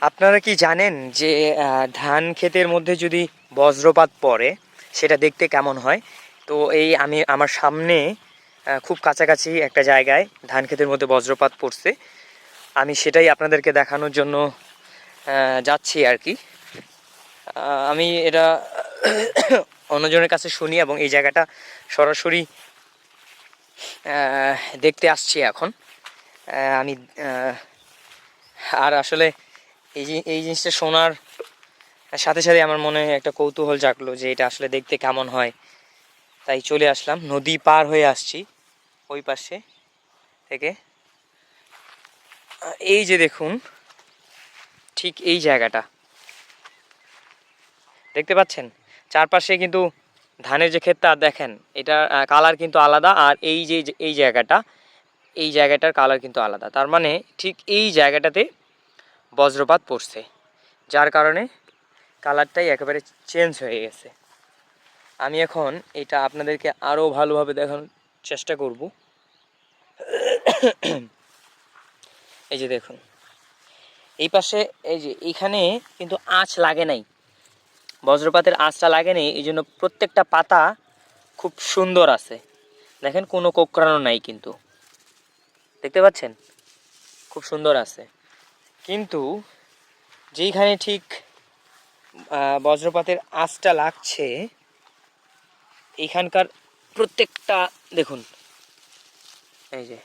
আপনারা কি জানেন যে ধান ক্ষেতের মধ্যে যদি বজ্রপাত পড়ে সেটা দেখতে কেমন হয়? তো এই আমি আমার সামনে খুব কাছাকাছি একটা জায়গায় ধান ক্ষেতের মধ্যে বজ্রপাত পড়ছে। আমি সেটাই আপনাদেরকে দেখানোর জন্য যাচ্ছি আর কি। আমি এটা অন্যজনের কাছে শুনি এবং এই জায়গাটা সরাসরি দেখতে আসছি এখন। আমি আর আসলে এই জিনিসটা শোনার সাথে সাথে আমার মনে একটা কৌতূহল জাগলো যে এটা আসলে দেখতে কেমন হয়। তাই চলে আসলাম, নদী পার হয়ে আসছি ওই পাশে থেকে। এই যে দেখুন, ঠিক এই জায়গাটা দেখতে পাচ্ছেন, চারপাশে কিন্তু ধানের যে ক্ষেতটা দেখেন, এটা কালার কিন্তু আলাদা। আর এই যে এই জায়গাটা, এই জায়গাটার কালার কিন্তু আলাদা। তার মানে ঠিক এই জায়গাটাতে বজ্রপাত পড়ছে, যার কারণে কালারটাই একেবারে চেঞ্জ হয়ে গেছে। আমি এখন এটা আপনাদেরকে আরও ভালোভাবে দেখানোর চেষ্টা করব। এই যে দেখুন, এই পাশে এই যে এইখানে কিন্তু আঁচ লাগে নাই, বজ্রপাতের আঁচটা লাগে নাই, এই জন্য প্রত্যেকটা পাতা খুব সুন্দর আছে। দেখেন কোনো কোঁকড়ানো নাই, কিন্তু দেখতে পাচ্ছেন খুব সুন্দর আছে। কিন্তু যেইখানে ঠিক বজ্রপাতের আঁচটা লাগছে, এইখানকার প্রত্যেকটা দেখুন, এই যে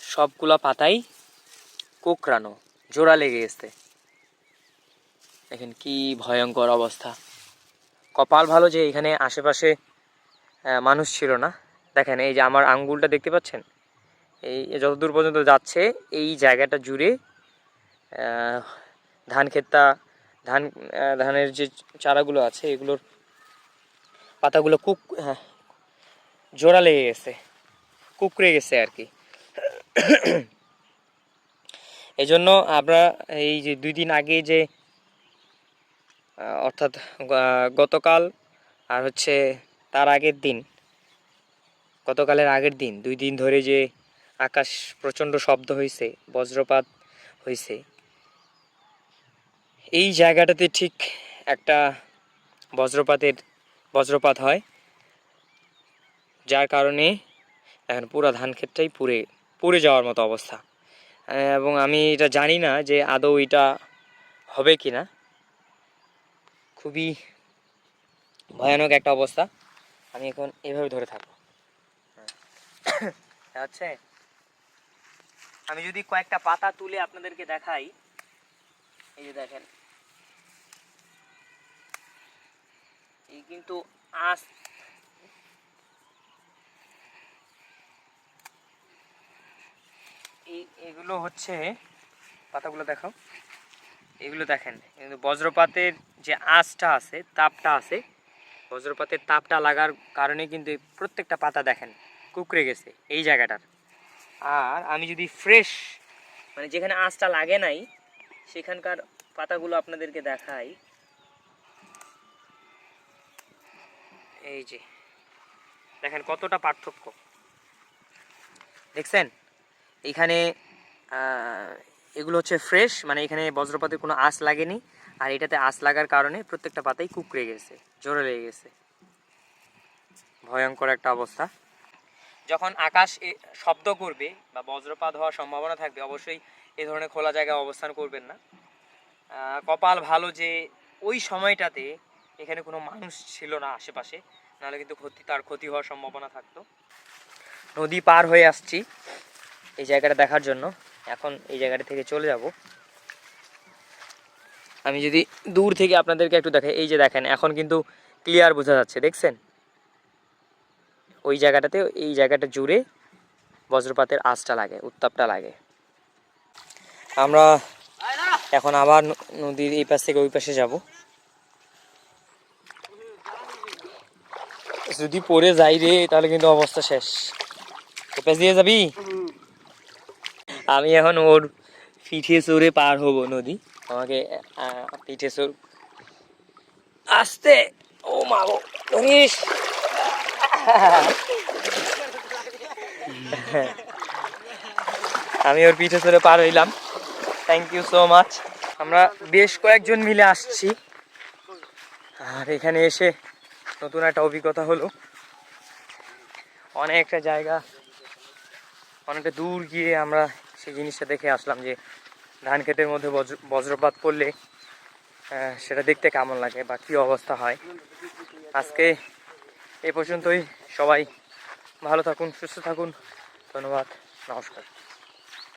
সবগুলা পাতাই কোঁকড়ানো, জোড়া লেগে গেছে। দেখেন কি ভয়ঙ্কর অবস্থা। কপাল ভালো যে এখানে আশেপাশে মানুষ ছিল না। দেখেন এই যে আমার আঙ্গুলটা দেখতে পাচ্ছেন, এই যতদূর পর্যন্ত যাচ্ছে এই জায়গাটা জুড়ে ধান ক্ষেতটা, ধানের যে চারাগুলো আছে এগুলোর পাতাগুলো জোড়া লেগে গেছে, কুঁকড়ে গেছে আর কি। এই জন্য আমরা এই যে 2 দিন আগে যে অর্থাৎ গতকাল আর হচ্ছে তার আগের দিন, গতকালের আগের দিন 2 দিন ধরে যে আকাশ প্রচণ্ড শব্দ হয়েছে, বজ্রপাত হয়েছে, এই জায়গাটাতে ঠিক একটা বজ্রপাত হয়, যার কারণে এখন পুরো ধান ক্ষেতটাই পুড়ে যাওয়ার মতো অবস্থা। এবং আমি এটা জানি না যে আদৌ এটা হবে কি না। খুবই ভয়ানক একটা অবস্থা। আমি এখন এভাবে ধরে থাকবো। আচ্ছা, আমি যদি কয়েকটা পাতা তুলে আপনাদেরকে দেখাই, এই যে দেখেন, এই কিন্তু আঁচ, এগুলো হচ্ছে পাতাগুলো দেখো, এগুলো দেখেন কিন্তু বজ্রপাতের যে আঁচটা আছে, তাপটা আছে, বজ্রপাতের তাপটা লাগার কারণে কিন্তু প্রত্যেকটা পাতা দেখেন কুঁকড়ে গেছে এই জায়গাটার। আর আমি যদি ফ্রেশ, মানে যেখানে আঁচটা লাগে নাই সেখানকার পাতাগুলো আপনাদেরকে দেখাই, এই যে দেখেন কতটা পার্থক্য দেখছেন। এইখানে এগুলো হচ্ছে ফ্রেশ, মানে এখানে বজ্রপাতের কোনো আঁচ লাগেনি। আর এটাতে আঁচ লাগার কারণে প্রত্যেকটা পাতাই কুঁকড়ে গেছে, জোরে লেগে গেছে। ভয়ঙ্কর একটা অবস্থা। যখন আকাশ শব্দ করবে বা বজ্রপাত হওয়ার সম্ভাবনা থাকবে, অবশ্যই এ ধরনের খোলা জায়গায় অবস্থান করবেন না। কপাল ভালো যে ওই সময়টাতে এখানে কোনো মানুষ ছিল না আশেপাশে, নাহলে কিন্তু তার ক্ষতি হওয়ার সম্ভাবনা থাকতো। নদী পার হয়ে আসছি এই জায়গাটা দেখার জন্য। এখন এই জায়গাটা থেকে চলে যাব। আমি যদি দূর থেকে আপনাদেরকে একটু দেখাই, এই যে দেখেন এখন কিন্তু ক্লিয়ার বোঝা যাচ্ছে, দেখছেন ওই জায়গাটাতে, এই জায়গাটা জুড়ে বজ্রপাতের আঁচটা লাগে, উত্তাপটা লাগে। আমরা এখন আবার নদীর এই পাশ থেকে ওই পাশে যাব। যদি পড়ে যাই রে তাহলে কিন্তু অবস্থা শেষ। এ পাশ দিয়ে যাবি? আমি এখন ওর পিঠে চড়ে পার হব নদী। আমাকে পিঠে চড়, আস্তে, ও মা গো, ধরিস। আমি ওর পিঠে চড়ে পার হইলাম। Thank you so much. আমরা বেশ কয়েকজন মিলে আসছি, আর এখানে এসে নতুন একটা অভিজ্ঞতা হলো। অনেকটা জায়গা, অনেকটা দূর গিয়ে আমরা সেই জিনিসটা দেখে আসলাম যে ধান ক্ষেতের মধ্যে বজ্রপাত পড়লে সেটা দেখতে কেমন লাগে বা কী অবস্থা হয়। আজকে এ পর্যন্তই। সবাই ভালো থাকুন, সুস্থ থাকুন। ধন্যবাদ, নমস্কার।